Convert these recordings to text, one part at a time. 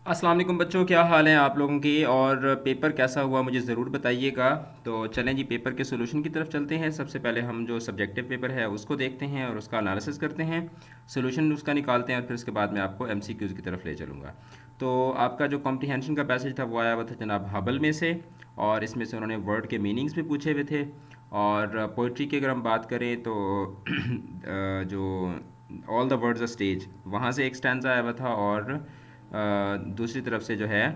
अस्सलाम वालेकुम बच्चों, क्या हाल है आप लोगों की। और पेपर कैसा हुआ मुझे ज़रूर बताइएगा। तो चलें जी, पेपर के सॉल्यूशन की तरफ चलते हैं। सबसे पहले हम जो सब्जेक्टिव पेपर है उसको देखते हैं और उसका एनालिसिस करते हैं, सॉल्यूशन उसका निकालते हैं और फिर उसके बाद मैं आपको एमसीक्यूज़ की तरफ ले चलूँगा। तो आपका जो कॉम्प्रीहेंशन का पैसेज था वो आया हुआ था जनाब हबल में से, और इसमें से उन्होंने वर्ड के मीनिंग्स भी पूछे हुए थे। और पोइट्री की अगर हम बात करें तो जो all the words a stage, वहाँ से एक स्टैंजा आया हुआ था। और दूसरी तरफ से जो है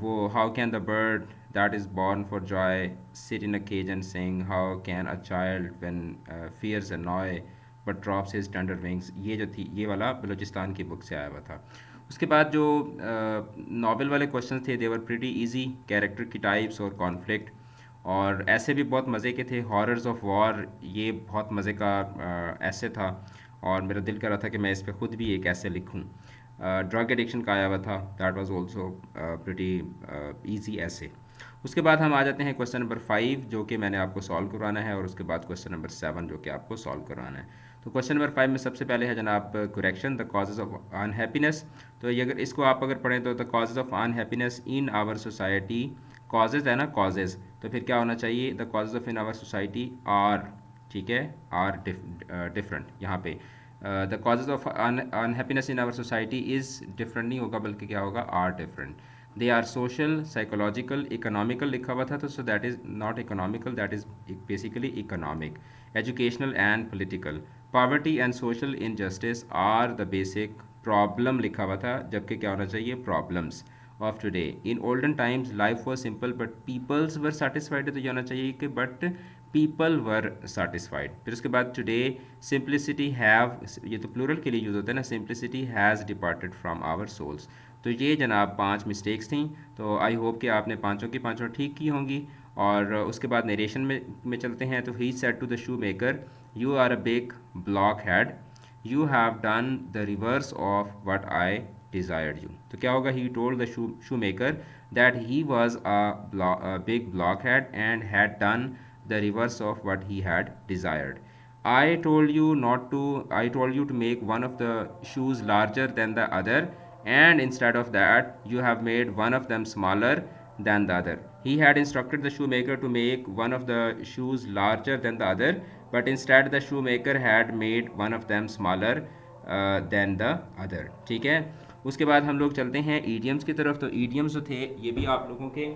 वो how can the bird that is born for joy sit in a cage and sing, how can a child when fears annoy but drops his tender wings. ये जो थी, ये वाला बलूचिस्तान की बुक से आया हुआ था। उसके बाद जो नावल वाले क्वेश्चन थे देवर प्रीटी इजी, कैरेक्टर की टाइप्स और कॉन्फ्लिक्ट। और ऐसे भी बहुत मज़े के थे, हॉरर्स ऑफ वॉर, ये बहुत मज़े का ऐसे था। और मेरा दिल कर रहा था कि मैं इस पे खुद भी एक ऐसे लिखूं। ड्रग एडिक्शन का आया हुआ था, that was also pretty easy ऐसे। उसके बाद हम आ जाते हैं क्वेश्चन नंबर 5 जो कि मैंने आपको सॉल्व करवाना है, और उसके बाद क्वेश्चन नंबर 7 जो कि आपको सॉल्व करवाना है। तो क्वेश्चन नंबर 5 में सबसे पहले है जनाब correction the causes of unhappiness. तो ये अगर इसको आप अगर पढ़ें तो the causes of unhappiness in our society, causes है ना, कॉजेज, तो फिर क्या होना चाहिए, the causes of in our society are, ठीक है, आर डिफरेंट यहाँ पे। The causes of unhappiness in our society is different नहीं होगा, बल्कि क्या होगा, are different. They are social, psychological, economical लिखा हुआ था, तो so that is not economical, that is basically economic. Educational and political, poverty and social injustice are the basic problem लिखा हुआ था, जबकि क्या होना चाहिए, problems of today. In olden times life was simple but peoples were satisfied, तो ये होना चाहिए कि बट पीपल वर सेटिस्फाइड। फिर उसके बाद टुडे सिंप्लिसिटी हैव, ये तो प्लूरल के लिए यूज़ होता है ना, simplicity has departed from our souls. तो ये जनाब 5 मिस्टेक्स थी। तो आई होप कि आपने पाँचों की पाँचों ठीक की होंगी। और उसके बाद नरेशन में चलते हैं। तो he said to the shoemaker, you are a big blockhead, you have done the reverse of what I desired you. तो क्या होगा, he told the shoemaker that he was a big blockhead and had done the reverse of what he had desired. I told you to make one of the shoes larger than the other, and instead of that, you have made one of them smaller than the other. He had instructed the shoemaker to make one of the shoes larger than the other, but instead the shoemaker had made one of them smaller than the other. ठीक है। उसके बाद हम लोग चलते हैं idioms की तरफ। तो ईडियम्स जो थे ये भी आप लोगों के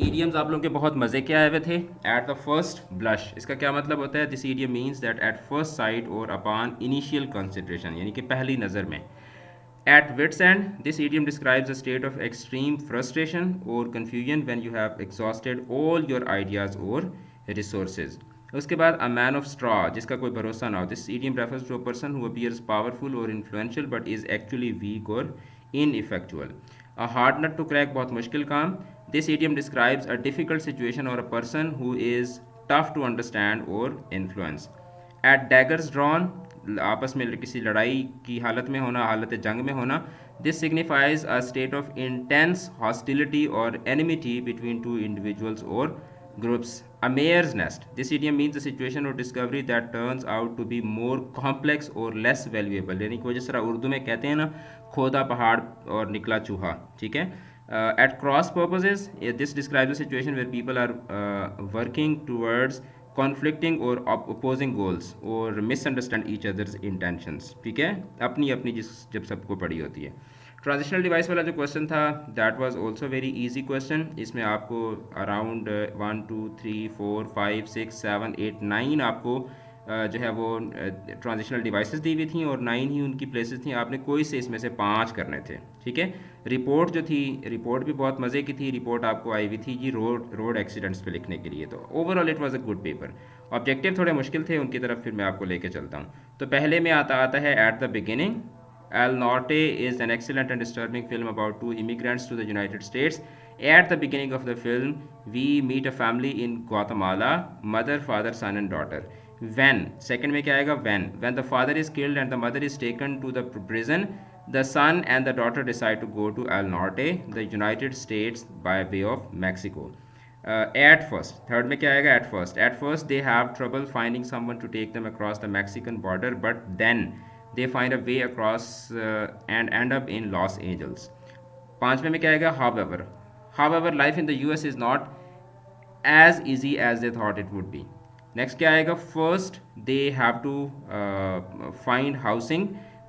ईडियम्स आप लोगों के बहुत मज़े के आए हुए थे। एट द फर्स्ट ब्लश, इसका क्या मतलब होता है, this idiom means that at first sight और अपॉन इनिशियल कंसिडरेशन, यानी कि पहली नज़र में। At wit's end, this idiom describes a state of extreme frustration और confusion when you have exhausted all your ideas और रिसोर्सेज। उसके बाद अ मैन ऑफ स्ट्रॉ, जिसका कोई भरोसा ना हो, this idiom refers to a person who appears powerful और influential but is actually weak और ineffectual. A hard nut to crack, बहुत मुश्किल काम, this idiom describes a difficult situation or a person who is tough to understand or influence. At daggers drawn, आपस में किसी लड़ाई की हालत में होना, हालत जंग में होना, this signifies a state of intense hostility or enmity between two individuals or groups. A mare's nest, this idiom means a situation or discovery that turns out to be more complex or less valuable, यानी कि जिस तरह उर्दू में कहते हैं ना, खोदा पहाड़ और निकला चूहा, ठीक है। At cross purposes, this describes a situation where people are working towards conflicting or opposing goals or misunderstand each other's intentions, ठीक है, अपनी अपनी जिस जब सबको पड़ी होती है। ट्रांजिशनल डिवाइस वाला जो क्वेश्चन था, that was also very easy question. इसमें आपको अराउंड 1 2 3 4 5 6 7 8 9 आपको जो है वो ट्रांजिशनल डिवाइसेस दी हुई थी, और 9 ही उनकी प्लेसेस थी। आपने कोई से इसमें से 5 करने थे, ठीक है। रिपोर्ट जो थी, रिपोर्ट भी बहुत मज़े की थी। रिपोर्ट आपको आई हुई थी जी रोड रोड एक्सीडेंट्स पे लिखने के लिए। तो overall it was a good paper. Objective थोड़े मुश्किल थे, उनकी तरफ फिर मैं आपको लेके चलता हूँ। तो पहले में आता आता है at the beginning, El Norte is an excellent and disturbing film about two immigrants to the United States. At the beginning of the film, we meet a family in Guatemala, mother, father, son and daughter. When, second में क्या आएगा, when the father is killed and the mother is taken to the prison, the son and the daughter decide to go to El Norte, the United States by way of Mexico. At first, third में क्या आएगा, at first they have trouble finding someone to take them across the Mexican border, but then they find a way across and and up in Los Angeles. पांचवे में क्या आएगा, how ever life in the US is not as easy as they thought it would be. Next क्या आएगा, first they have to find housing,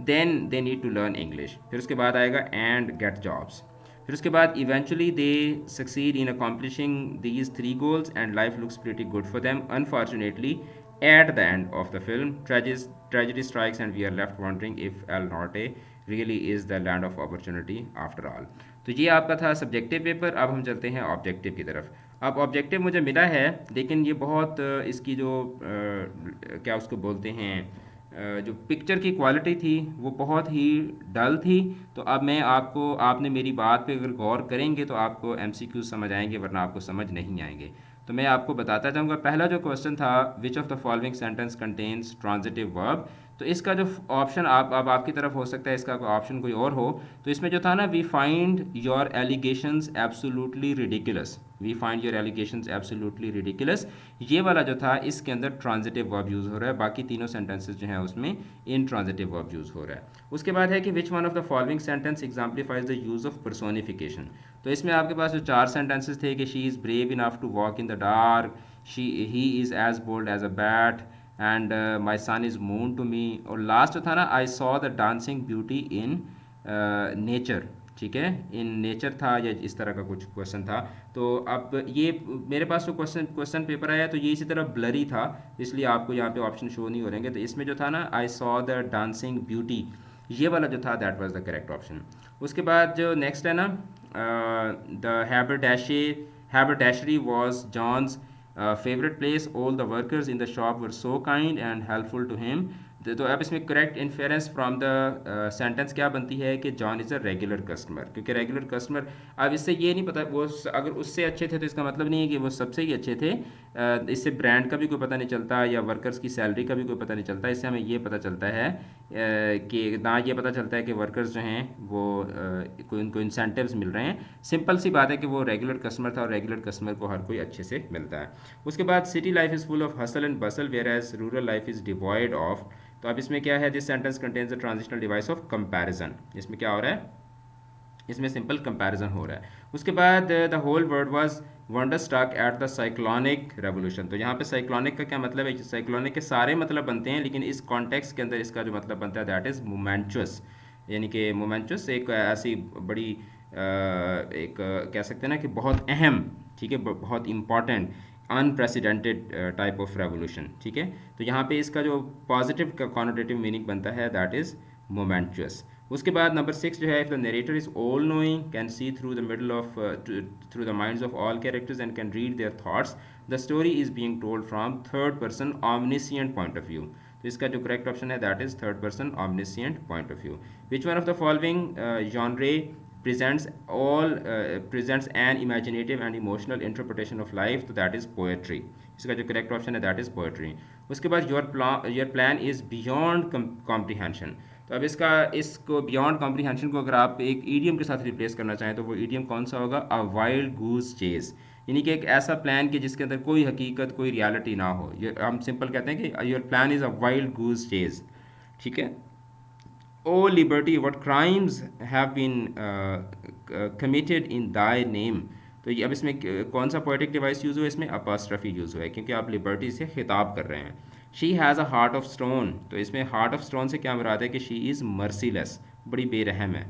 then they need to learn English. फिर उसके बाद आएगा and get jobs. फिर उसके बाद eventually they succeed in accomplishing these three goals and life looks pretty good for them. Unfortunately, at the end of the film, tragedy strikes and we are left wondering if El Norte really is the land of opportunity after all. तो ये आपका था subjective paper. अब हम चलते हैं objective की तरफ। अब ऑब्जेक्टिव मुझे मिला है, लेकिन ये बहुत इसकी जो क्या उसको बोलते हैं, जो पिक्चर की क्वालिटी थी वो बहुत ही डल थी। तो अब मैं आपको, आपने मेरी बात पे अगर गौर करेंगे तो आपको एमसीक्यू समझ आएंगे, वरना आपको समझ नहीं आएंगे। तो मैं आपको बताता जाऊंगा। पहला जो क्वेश्चन था, which of the following sentence contains transitive verb. तो इसका जो ऑप्शन आप अब आपकी तरफ हो सकता है, इसका ऑप्शन कोई और हो। तो इसमें जो था ना, we find your allegations absolutely ridiculous, we find your allegations absolutely ridiculous, ये वाला जो था इसके अंदर ट्रांजिटिव वर्ब यूज़ हो रहा है। बाकी तीनों सेंटेंसेस जो हैं उसमें इन ट्रांजिटिव वर्ब यूज़ हो रहा है। उसके बाद है कि which one of the following sentence exemplifies the use of personification. तो इसमें आपके पास जो चार सेंटेंसेस थे कि she is brave enough to walk in the dark, he is as bold as a bat, and my son is moon to me. और last जो था ना, I saw the dancing beauty in nature. ठीक है, in nature था या इस तरह का कुछ क्वेश्चन था। तो अब ये मेरे पास जो क्वेश्चन पेपर आया तो ये इसी तरह ब्लरी था, इसलिए आपको यहाँ पे ऑप्शन शो नहीं हो रहेंगे। तो इसमें जो था ना, I saw the dancing beauty, ये वाला जो था that was the correct option. उसके बाद जो नेक्स्ट है ना, the haberdashery was John's favourite place, all the workers in the shop were so kind and helpful to him. तो अब इसमें correct inference from the sentence क्या बनती है कि John is a regular customer, क्योंकि रेगुलर कस्टमर, अब इससे ये नहीं पता वो अगर उससे अच्छे थे तो इसका मतलब नहीं है कि वो सबसे ही अच्छे थे। इससे ब्रांड का भी कोई पता नहीं चलता या वर्कर्स की सैलरी का भी कोई पता नहीं चलता। इससे हमें ये पता चलता है कि ना, ये पता चलता है कि वर्कर्स जो हैं वो कोई उनको इंसेंटिव्स मिल रहे हैं। सिंपल सी बात है कि वो रेगुलर कस्टमर था और रेगुलर कस्टमर को हर कोई अच्छे से मिलता है। उसके बाद city life is full of hustle and bustle whereas rural life is devoid of. तो अब इसमें क्या है, this sentence contains the transitional device of comparison. इसमें क्या हो रहा है, इसमें सिंपल कंपैरिजन हो रहा है। उसके बाद the whole world was wonderstruck at the cyclonic revolution. तो यहाँ पे साइक्लोनिक का क्या मतलब है, साइक्लोनिक के सारे मतलब बनते हैं, लेकिन इस कॉन्टेक्स्ट के अंदर इसका जो मतलब बनता है दैट इज़ मोमेंचुअस। यानी कि मोमेंचुअस एक ऐसी बड़ी एक कह सकते हैं ना कि बहुत अहम, ठीक है, बहुत important, unprecedented type of revolution. ठीक है, तो यहाँ पे इसका जो पॉजिटिव का कॉनोटेटिव मीनिंग बनता है दैट इज़ मोमेंचुअस। उसके बाद नंबर 6 जो है, if the narrator is all knowing, can see through the middle of through the minds of all characters and can read their thoughts, the story is being told from third person omniscient point of view. तो इसका जो correct option है that is third person omniscient point of view. Which one of the following genre presents an imaginative and emotional interpretation of life, तो that is poetry। इसका जो correct option है that is poetry. उसके बाद your plan is beyond comprehension. तो अब इसको beyond comprehension को अगर आप एक ईडियम के साथ रिप्लेस करना चाहें तो वो ईडियम कौन सा होगा, अ वाइल्ड गूज चेज। यानी कि एक ऐसा प्लान कि जिसके अंदर कोई हकीकत, कोई रियलिटी ना हो। हम सिंपल कहते हैं कि your plan is a wild goose chase. ठीक है। O liberty, what crimes have been committed in thy name. तो ये अब इसमें कौन सा पोएटिक डिवाइस यूज़ हुआ है, इसमें अपॉस्ट्रफी यूज़ हुआ है, क्योंकि आप लिबर्टी से खिताब कर रहे हैं। She has a heart of stone. तो इसमें हार्ट ऑफ स्टोन से क्या मुराद है कि शी इज़ मर्सीलेस, बड़ी बेरहम है।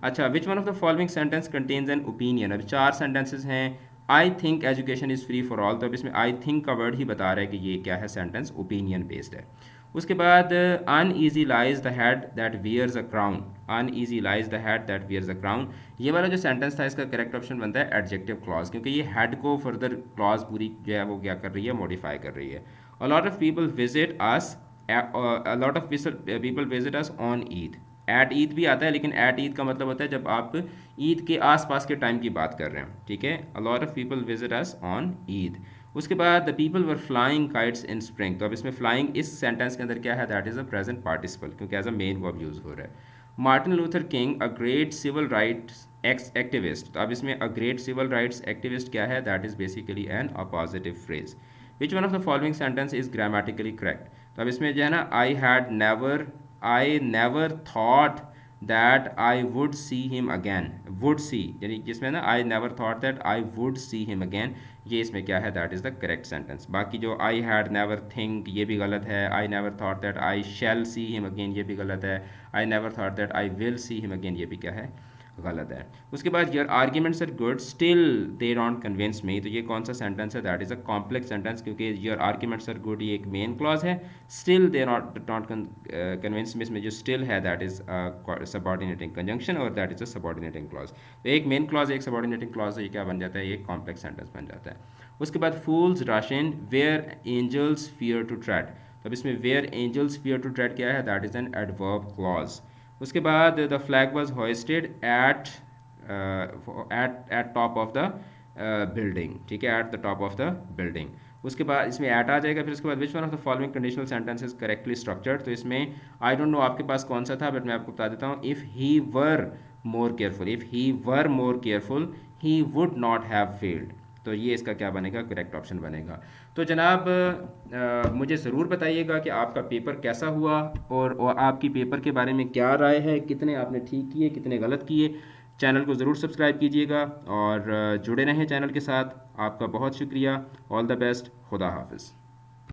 अच्छा, विच one of the following sentence contains an opinion. अब चार सेंटेंसेस हैं। I think education is free for all. तो अब इसमें आई थिंक का वर्ड ही बता रहा है कि ये क्या है, सेंटेंस ओपिनियन बेस्ड है। उसके बाद uneasy lies the head that wears a crown, uneasy lies the head that wears a crown. ये वाला जो सेंटेंस था इसका करेक्ट ऑप्शन बनता है एडजेक्टिव क्लॉज, क्योंकि ये हेड को फर्दर क्लॉज पूरी जो है वो क्या कर रही है, मॉडिफाई कर रही है। A lot of people visit us, a lot of people visit us on Eid. At Eid भी आता है, लेकिन एट ईद का मतलब होता है जब आप ईद के आसपास के टाइम की बात कर रहे हैं। ठीक है, a lot of people visit us on Eid. उसके बाद the people were flying kites in spring. तो अब इसमें फ्लाइंग इस सेंटेंस के अंदर क्या है, that is a present participle, क्योंकि as a main verb use हो रहा है। Martin Luther King a great civil rights activist. तो अब इसमें a great civil rights activist क्या है, that is basically an appositive phrase. Which one of the following sentence is grammatically correct. तो अब इसमें जो है ना, I had never, I never thought that I would see him again, would see यानी जिसमें ना आई never thought that I would see him again, ये इसमें क्या है, that is the correct sentence. बाकी जो आई हैड नेवर थिंक ये भी गलत है, I never thought that I shall see him again ये भी गलत है, I never thought that I will see him again ये भी क्या है, गलत है। उसके बाद your arguments are good still they don't convince me, तो ये कौन सा सेंटेंस है, that is a complex sentence, क्योंकि योर आर्ग्यूमेंट्स आर गुड ये एक मेन क्लॉज है, still they not convince me इसमें जो स्टिल है दैट इज़ सबॉर्डिनेटिंग कंजंक्शन और that is a subordinating clause. तो एक मेन क्लॉज एक सबॉर्डिनेटिंग क्लॉज, ये क्या बन जाता है, ये कॉम्प्लेक्स सेंटेंस बन जाता है। उसके बाद fools rush in where angels fear to tread, तो अब इसमें where angels fear to tread क्या है, that is an adverb clause. उसके बाद the flag was hoisted at top of the building, ठीक है, at the top of the building. उसके बाद इसमें एट आ जाएगा, फिर उसके बाद which one of the following conditional sentences correctly structured, तो इसमें आई डोंट नो आपके पास कौन सा था, बट मैं आपको बता देता हूँ, if he were more careful, if he were more careful he would not have failed, तो ये इसका क्या बनेगा, करेक्ट ऑप्शन बनेगा। तो जनाब मुझे ज़रूर बताइएगा कि आपका पेपर कैसा हुआ और आपकी पेपर के बारे में क्या राय है, कितने आपने ठीक किए कितने गलत किए। चैनल को ज़रूर सब्सक्राइब कीजिएगा और जुड़े रहें चैनल के साथ। आपका बहुत शुक्रिया। All the best. खुदा हाफिज़।